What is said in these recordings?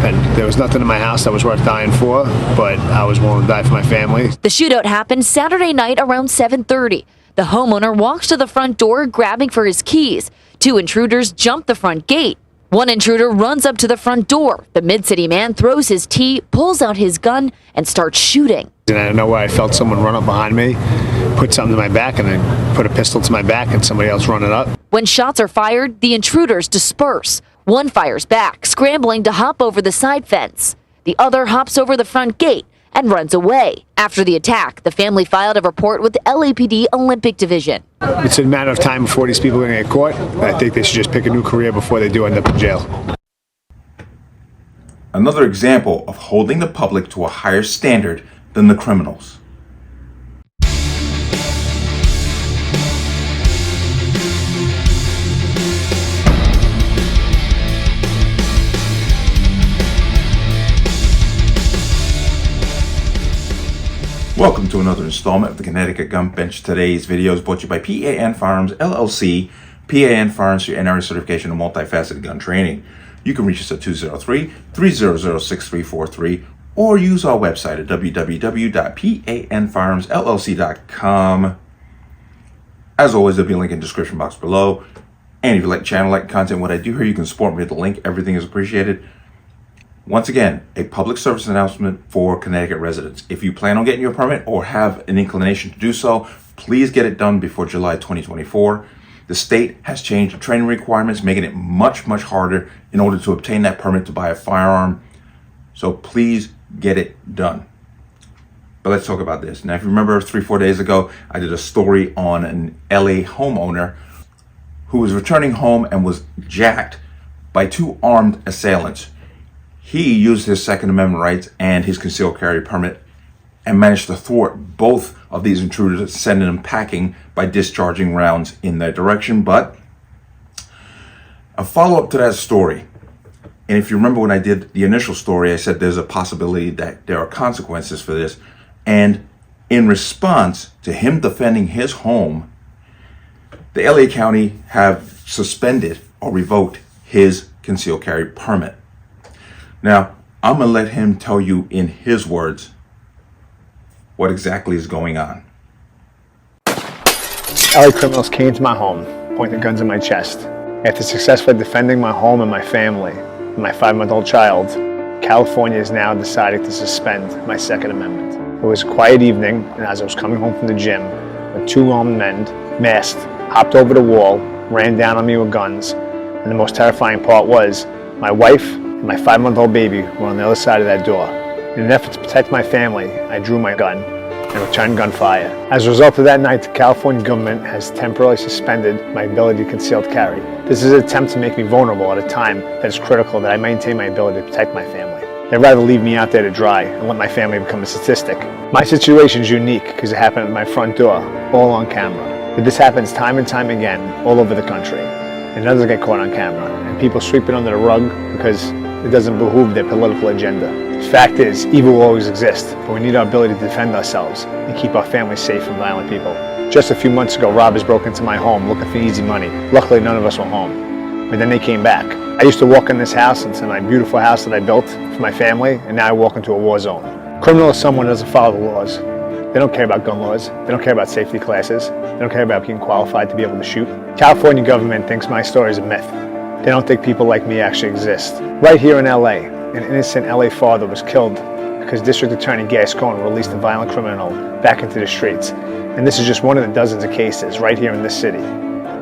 happened. There was nothing in my house that was worth dying for, but I was willing to die for my family. The shootout happened Saturday night around 7:30. The homeowner walks to the front door grabbing for his keys. Two intruders jump the front gate. One intruder runs up to the front door. The Mid-City man throws his tea, pulls out his gun, and starts shooting. And I know where I felt someone run up behind me, put something to my back, and then put a pistol to my back and somebody else run it up. When shots are fired, the intruders disperse. One fires back, scrambling to hop over the side fence. The other hops over the front gate and runs away. After the attack, the family filed a report with the LAPD Olympic Division. It's a matter of time before these people are going to get caught. I think they should just pick a new career before they do end up in jail. Another example of holding the public to a higher standard than the criminals. Welcome to another installment of the Connecticut Gun Bench. Today's video is brought to you by P.A.N. Firearms, LLC. P.A.N. Firearms, your NRA certification and multifaceted gun training. You can reach us at 203-300-6343 or use our website at www.panfirearmsllc.com. As always, there'll be a link in the description box below. And if you like the channel, like the content, what I do here, you can support me at the link. Everything is appreciated. Once again, a public service announcement for Connecticut residents. If you plan on getting your permit or have an inclination to do so, please get it done before July 2024. The state has changed the training requirements, making it much harder in order to obtain that permit to buy a firearm. So please get it done. But let's talk about this. Now, if you remember 3-4 days ago, I did a story on an LA homeowner who was returning home and was jacked by two armed assailants. He used his Second Amendment rights and his concealed carry permit and managed to thwart both of these intruders, sending them packing by discharging rounds in their direction. But a follow-up to that story, and if you remember when I did the initial story, I said there's a possibility that there are consequences for this. And in response to him defending his home, the LA County have suspended or revoked his concealed carry permit. Now, I'm going to let him tell you in his words what exactly is going on. LA criminals came to my home, pointed guns at my chest. After successfully defending my home and my family and my 5-month-old child, California is now deciding to suspend my Second Amendment. It was a quiet evening, and as I was coming home from the gym, when two armed men, masked, hopped over the wall, ran down on me with guns, and the most terrifying part was my wife and my 5-month-old baby were on the other side of that door. In an effort to protect my family, I drew my gun and returned gunfire. As a result of that night, the California government has temporarily suspended my ability to conceal carry. This is an attempt to make me vulnerable at a time that is critical that I maintain my ability to protect my family. They'd rather leave me out there to dry and let my family become a statistic. My situation is unique because it happened at my front door, all on camera. But this happens time and time again all over the country. It doesn't get caught on camera, and people sweep it under the rug because it doesn't behoove their political agenda. The fact is, evil will always exist, but we need our ability to defend ourselves and keep our families safe from violent people. Just a few months ago, robbers broke into my home looking for easy money. Luckily, none of us were home. But then they came back. I used to walk in this house, into my beautiful house that I built for my family, and now I walk into a war zone. Criminal is someone who doesn't follow the laws. They don't care about gun laws. They don't care about safety classes. They don't care about being qualified to be able to shoot. California government thinks my story is a myth. They don't think people like me actually exist. Right here in LA, an innocent LA father was killed because District Attorney Gascon released a violent criminal back into the streets. And this is just one of the dozens of cases right here in this city.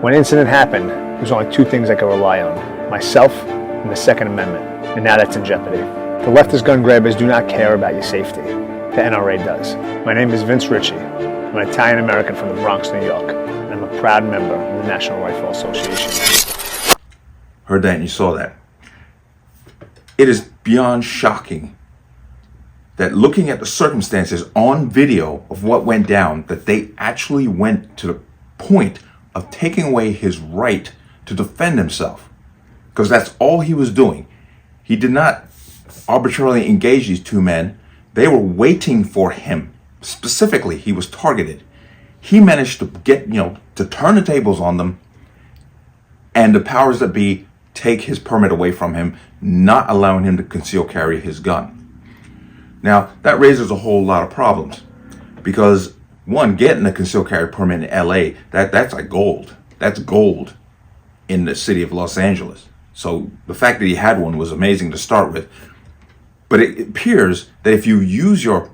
When the incident happened, there was only two things I could rely on: myself and the Second Amendment. And now that's in jeopardy. The leftist gun grabbers do not care about your safety. The NRA does. My name is Vince Ritchie. I'm an Italian-American from the Bronx, New York, and I'm a proud member of the National Rifle Association. Heard that and you saw that. It is beyond shocking that looking at the circumstances on video of what went down, that they actually went to the point of taking away his right to defend himself. Because that's all he was doing. He did not arbitrarily engage these two men. They were waiting for him. Specifically, he was targeted. He managed to get, to turn the tables on them, and the powers that be take his permit away from him, not allowing him to conceal carry his gun. Now, that raises a whole lot of problems because, one, getting a concealed carry permit in LA, that's like gold. That's gold in the city of Los Angeles. So the fact that he had one was amazing to start with. But it appears that if you use your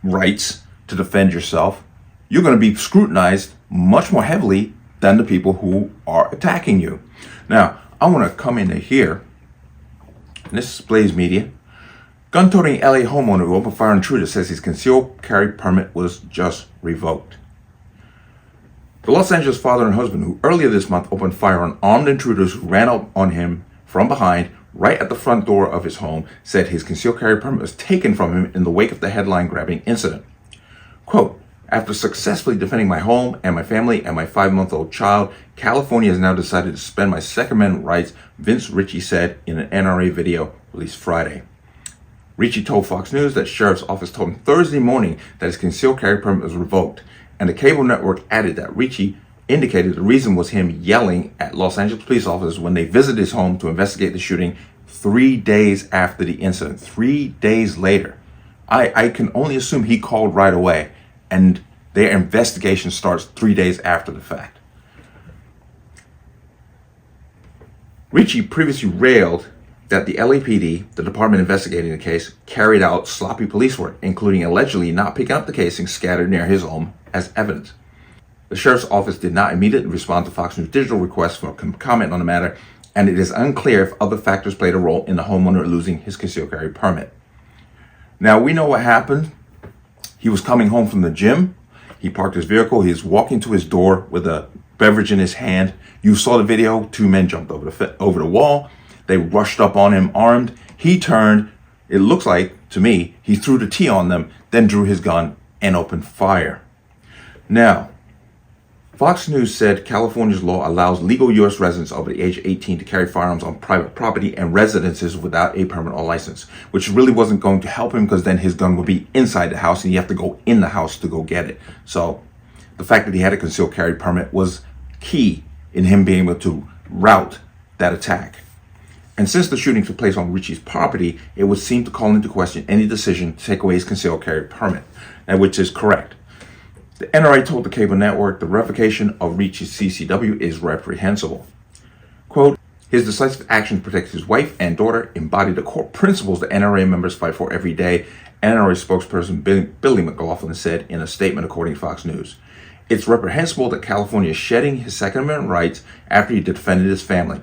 rights to defend yourself, you're going to be scrutinized much more heavily than the people who are attacking you. Now, I want to come into here, and this is Blaze Media. Gun-toting LA homeowner who opened fire on intruder says his concealed carry permit was just revoked. The Los Angeles father and husband who earlier this month opened fire on armed intruders who ran up on him from behind right at the front door of his home said his concealed carry permit was taken from him in the wake of the headline-grabbing incident. Quote, "After successfully defending my home and my family and my 5-month-old child, California has now decided to suspend my Second Amendment rights," Vince Ritchie said in an NRA video released Friday. Ritchie told Fox News that sheriff's office told him Thursday morning that his concealed carry permit was revoked, and the cable network added that Ritchie indicated the reason was him yelling at Los Angeles police officers when they visited his home to investigate the shooting 3 days after the incident. 3 days later. I can only assume he called right away, and their investigation starts 3 days after the fact. Ritchie previously railed that the LAPD, the department investigating the case, carried out sloppy police work, including allegedly not picking up the casing scattered near his home as evidence. The sheriff's office did not immediately respond to Fox News Digital requests for comment on the matter, and it is unclear if other factors played a role in the homeowner losing his concealed carry permit. Now, we know what happened. He was coming home from the gym. He parked his vehicle. He was walking to his door with a beverage in his hand. You saw the video. 2 men jumped over the wall. They rushed up on him armed. He turned. It looks like, to me, he threw the T on them, then drew his gun and opened fire. Now, Fox News said California's law allows legal U.S. residents over the age of 18 to carry firearms on private property and residences without a permit or license, which really wasn't going to help him because then his gun would be inside the house and you have to go in the house to go get it. So the fact that he had a concealed carry permit was key in him being able to route that attack. And since the shooting took place on Ritchie's property, it would seem to call into question any decision to take away his concealed carry permit, and which is correct. The NRA told the cable network the revocation of Ritchie's CCW is reprehensible. Quote, "His decisive action to protect his wife and daughter embody the core principles that NRA members fight for every day," NRA spokesperson Billy McLaughlin said in a statement according to Fox News. "It's reprehensible that California is shedding his Second Amendment rights after he defended his family."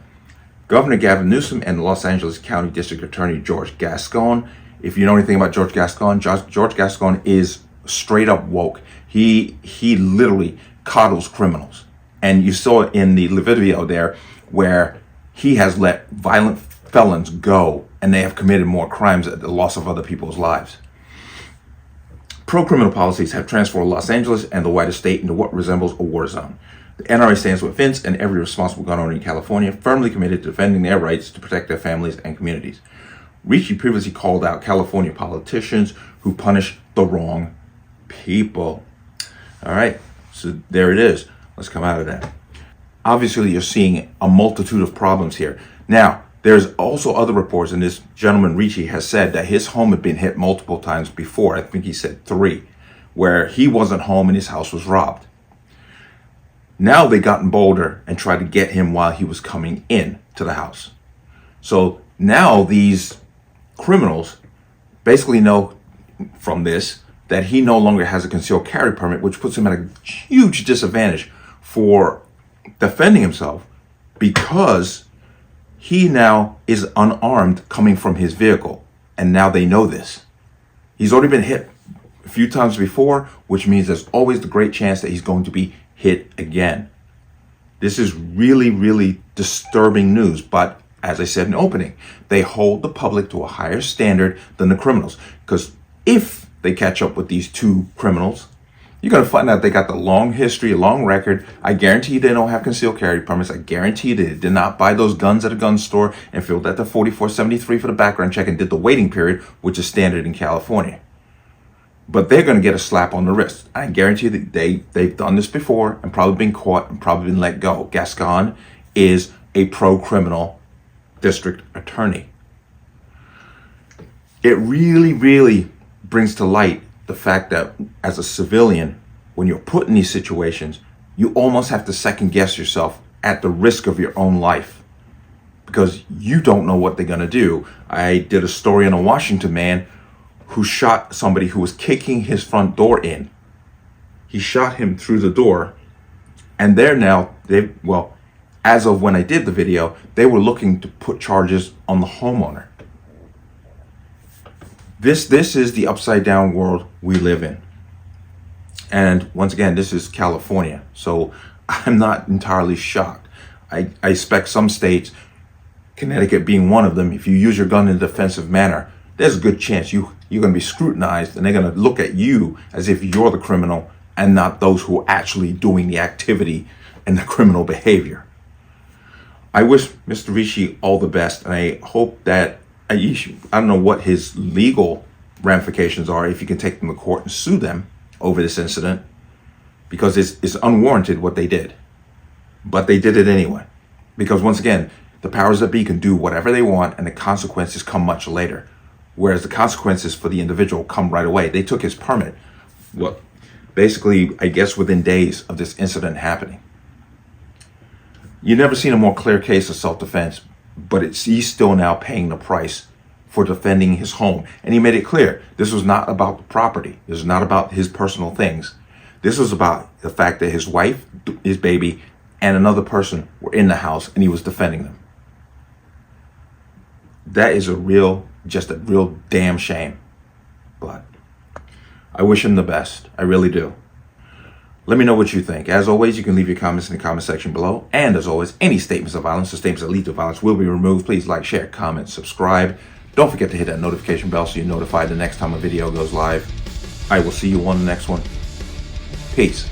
Governor Gavin Newsom and Los Angeles County District Attorney George Gascon. If you know anything about George Gascon, George Gascon is straight up woke. He literally coddles criminals. And you saw it in the video there where he has let violent felons go and they have committed more crimes at the loss of other people's lives. Pro-criminal policies have transformed Los Angeles and the wider state into what resembles a war zone. The NRA stands with Vince and every responsible gun owner in California, firmly committed to defending their rights to protect their families and communities. Ritchie previously called out California politicians who punish the wrong people. All right, so there it is. Let's come out of that. Obviously, you're seeing a multitude of problems here. Now, there's also other reports, and this gentleman, Ritchie, has said that his home had been hit multiple times before. I think he said 3, where he wasn't home and his house was robbed. Now they gotten bolder and tried to get him while he was coming in to the house. So now these criminals basically know from this that he no longer has a concealed carry permit, which puts him at a huge disadvantage for defending himself because he now is unarmed coming from his vehicle. And now they know this. He's already been hit a few times before, which means there's always the great chance that he's going to be hit again. This is really, really disturbing news. But as I said in the opening, they hold the public to a higher standard than the criminals. Because if they catch up with these 2 criminals, you're going to find out they got the long history, a long record. I guarantee you they don't have concealed carry permits. I guarantee you they did not buy those guns at a gun store and filled out the 4473 for the background check and did the waiting period, which is standard in California. But they're going to get a slap on the wrist. I guarantee that they've done this before and probably been caught and probably been let go. Gascon is a pro-criminal district attorney. It really, really brings to light the fact that as a civilian, when you're put in these situations, you almost have to second guess yourself at the risk of your own life because you don't know what they're going to do. I did a story on a Washington man who shot somebody who was kicking his front door in. He shot him through the door, and as of when I did the video, they were looking to put charges on the homeowner. This is the upside down world we live in. And once again, this is California, so I'm not entirely shocked. I expect some states, Connecticut being one of them, if you use your gun in a defensive manner, there's a good chance you're going to be scrutinized and they're going to look at you as if you're the criminal and not those who are actually doing the activity and the criminal behavior. I wish Mr. Ricci all the best, and I hope that I don't know what his legal ramifications are if you can take them to court and sue them over this incident, because it's unwarranted what they did. But they did it anyway. Because once again, the powers that be can do whatever they want and the consequences come much later. Whereas the consequences for the individual come right away. They took his permit, basically, I guess within days of this incident happening. You've never seen a more clear case of self-defense, but he's still now paying the price for defending his home. And he made it clear, this was not about the property. This was not about his personal things. This was about the fact that his wife, his baby, and another person were in the house and he was defending them. That is just a real damn shame. But I wish him the best. I really do. Let me know what you think. As always, you can leave your comments in the comment section below. And as always, any statements of violence or statements that lead to violence will be removed. Please like, share, comment, subscribe. Don't forget to hit that notification bell so you're notified the next time a video goes live. I will see you on the next one. Peace.